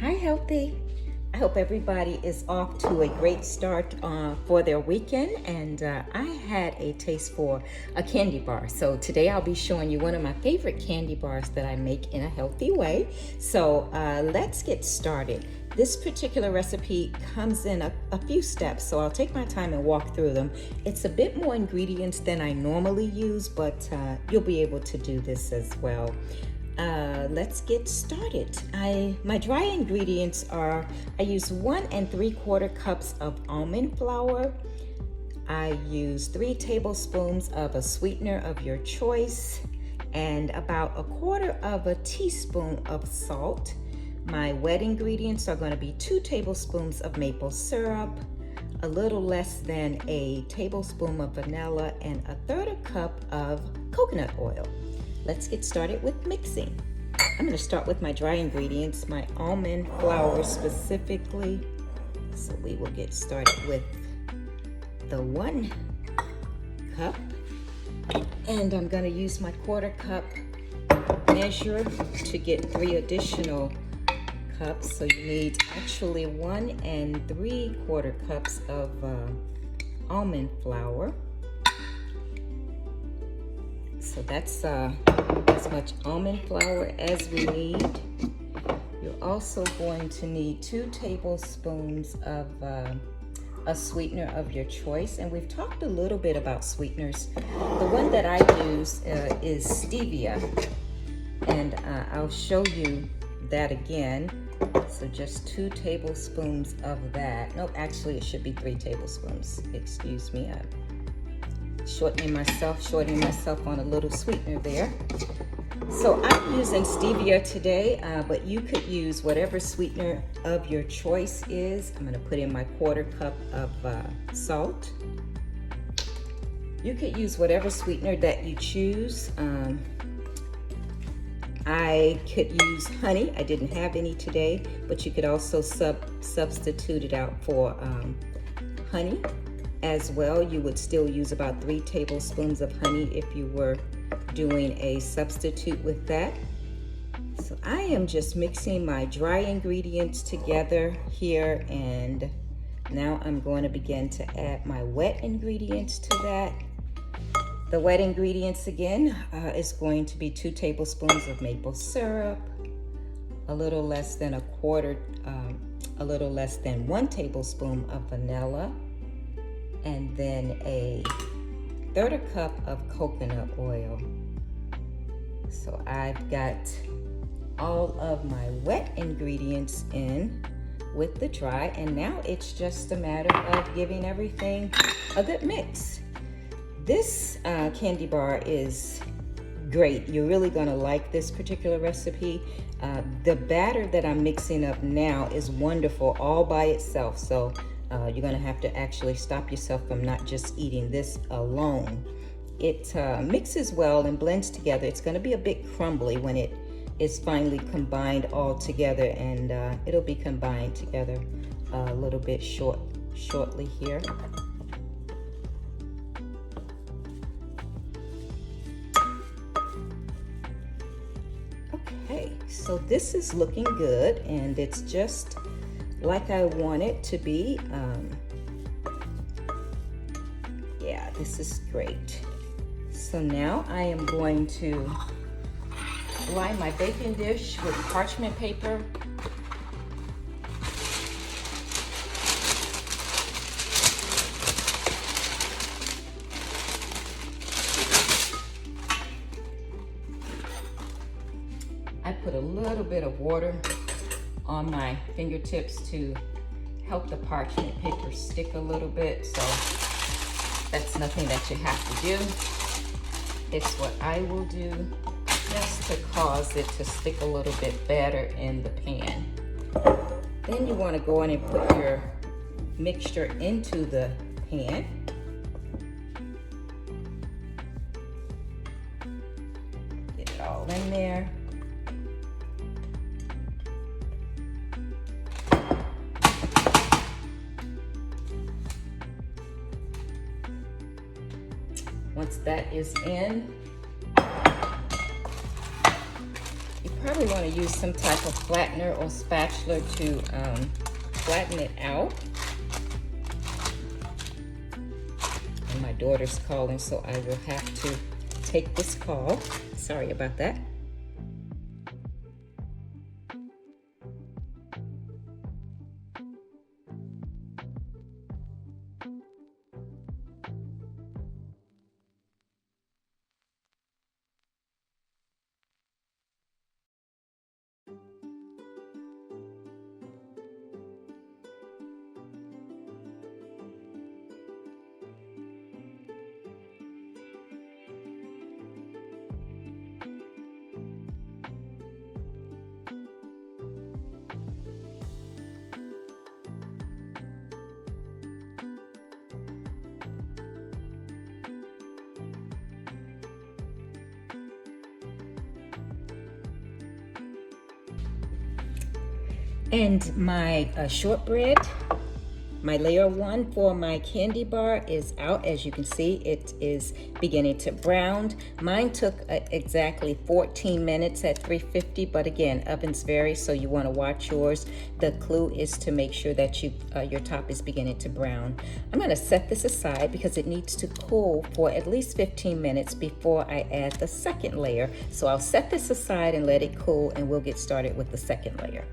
Hi, Healthy. I hope everybody is off to a great start for their weekend. And I had a taste for a candy bar. So today I'll be showing you one of my favorite candy bars that I make in a healthy way. So let's get started. This particular recipe comes in a few steps, so I'll take my time and walk through them. It's a bit more ingredients than I normally use, but you'll be able to do this as well. Let's get started. My dry ingredients are, I use 1 3/4 cups of almond flour. I use 3 tablespoons of a sweetener of your choice and about 1/4 teaspoon of salt. My wet ingredients are going to be 2 tablespoons of maple syrup, a little less than a tablespoon of vanilla, and 1/3 cup of coconut oil. Let's get started with mixing. I'm going to start with my dry ingredients, my almond flour specifically. So we will get started with the 1 cup. And I'm going to use my 1/4 cup measure to get 3 additional cups. So you need actually 1 3/4 cups of almond flour. So that's as much almond flour as we need. You're also going to need 2 tablespoons of a sweetener of your choice. And we've talked a little bit about sweeteners. The one that I use is stevia. And I'll show you that again. So just 2 tablespoons of that. Nope, actually it should be 3 tablespoons. Excuse me. I'm shortening myself on a little sweetener there. So I'm using stevia today, but you could use whatever sweetener of your choice is. I'm going to put in my 1/4 cup of salt. You could use whatever sweetener that you choose. I could use honey. I didn't have any today, but you could also substitute it out for honey as well. You would still use about 3 tablespoons of honey if you were doing a substitute with that. So I am just mixing my dry ingredients together here, and now I'm going to begin to add my wet ingredients to that. The wet ingredients again is going to be 2 tablespoons of maple syrup, a little less than 1 tablespoon of vanilla, and then 1/3 cup of coconut oil. So I've got all of my wet ingredients in with the dry, and now it's just a matter of giving everything a good mix. This candy bar is great. You're really gonna like this particular recipe. The batter that I'm mixing up now is wonderful all by itself. So you're gonna have to actually stop yourself from not just eating this alone. It mixes well and blends together. It's gonna be a bit crumbly when it is finally combined all together, and it'll be combined together a little bit shortly here. Okay, so this is looking good, and it's just like I want it to be. Yeah, this is great. So now I am going to line my baking dish with parchment paper. I put a little bit of water on my fingertips to help the parchment paper stick a little bit. So that's nothing that you have to do. It's what I will do just to cause it to stick a little bit better in the pan. Then you want to go in and put your mixture into the pan. Get it all in there. Once that is in, you probably want to use some type of flattener or spatula to flatten it out. And my daughter's calling, so I will have to take this call. Sorry about that. And my shortbread, my layer one for my candy bar is out. As you can see, it is beginning to brown. Mine took exactly 14 minutes at 350, but again, ovens vary, so you want to watch yours. The clue is to make sure that your top is beginning to brown. I'm going to set this aside because it needs to cool for at least 15 minutes before I add the second layer. So I'll set this aside and let it cool, and we'll get started with the second layer.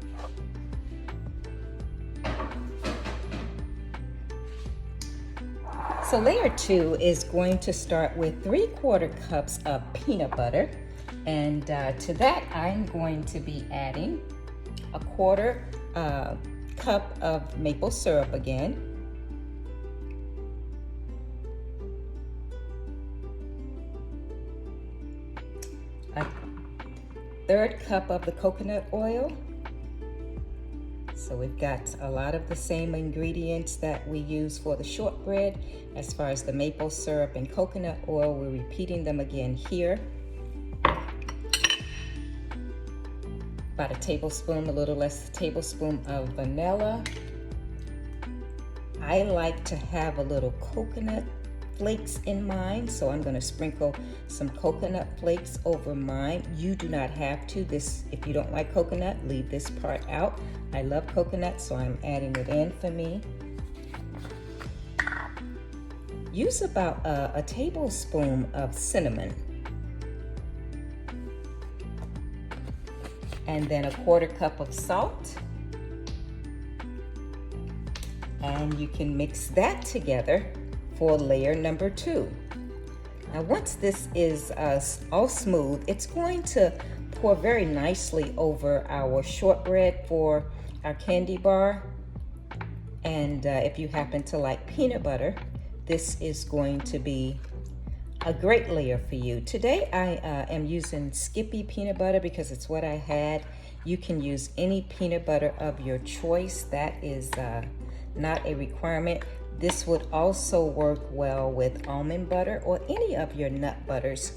So layer two is going to start with 3/4 cups of peanut butter. And to that, I'm going to be adding 1/4 cup of maple syrup again. A 1/3 cup of the coconut oil. So we've got a lot of the same ingredients that we use for the shortbread. As far as the maple syrup and coconut oil, we're repeating them again here. About a tablespoon, a little less tablespoon of vanilla. I like to have a little coconut flakes in mine, so I'm going to sprinkle some coconut flakes over mine. You do not have to. If you don't like coconut, leave this part out. I love coconut, so I'm adding it in for me. Use about a tablespoon of cinnamon. And then 1/4 cup of salt. And you can mix that together for layer number two. Now once this is all smooth, it's going to pour very nicely over our shortbread for our candy bar. And if you happen to like peanut butter, this is going to be a great layer for you. Today I am using Skippy peanut butter because it's what I had. You can use any peanut butter of your choice. That is not a requirement. This would also work well with almond butter or any of your nut butters.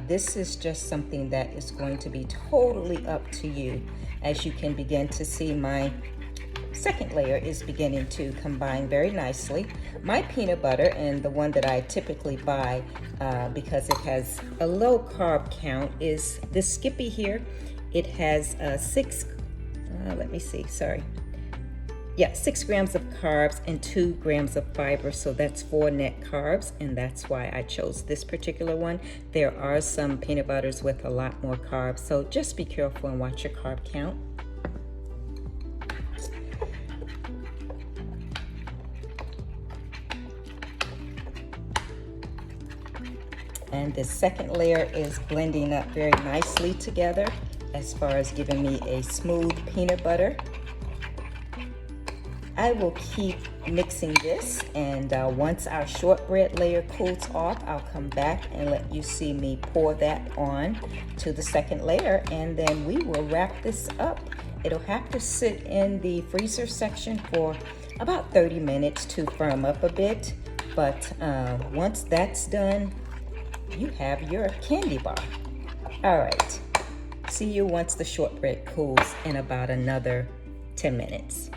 This is just something that is going to be totally up to you. As you can begin to see, my second layer is beginning to combine very nicely. My peanut butter, and the one that I typically buy because it has a low carb count, is this Skippy here. It has 6 grams of carbs and 2 grams of fiber, so that's 4 net carbs, and that's why I chose this particular one. There are some peanut butters with a lot more carbs, so just be careful and watch your carb count. And the second layer is blending up very nicely together as far as giving me a smooth peanut butter. I will keep mixing this, and once our shortbread layer cools off, I'll come back and let you see me pour that on to the second layer, and then we will wrap this up. It'll have to sit in the freezer section for about 30 minutes to firm up a bit, but once that's done, you have your candy bar. All right, see you once the shortbread cools in about another 10 minutes.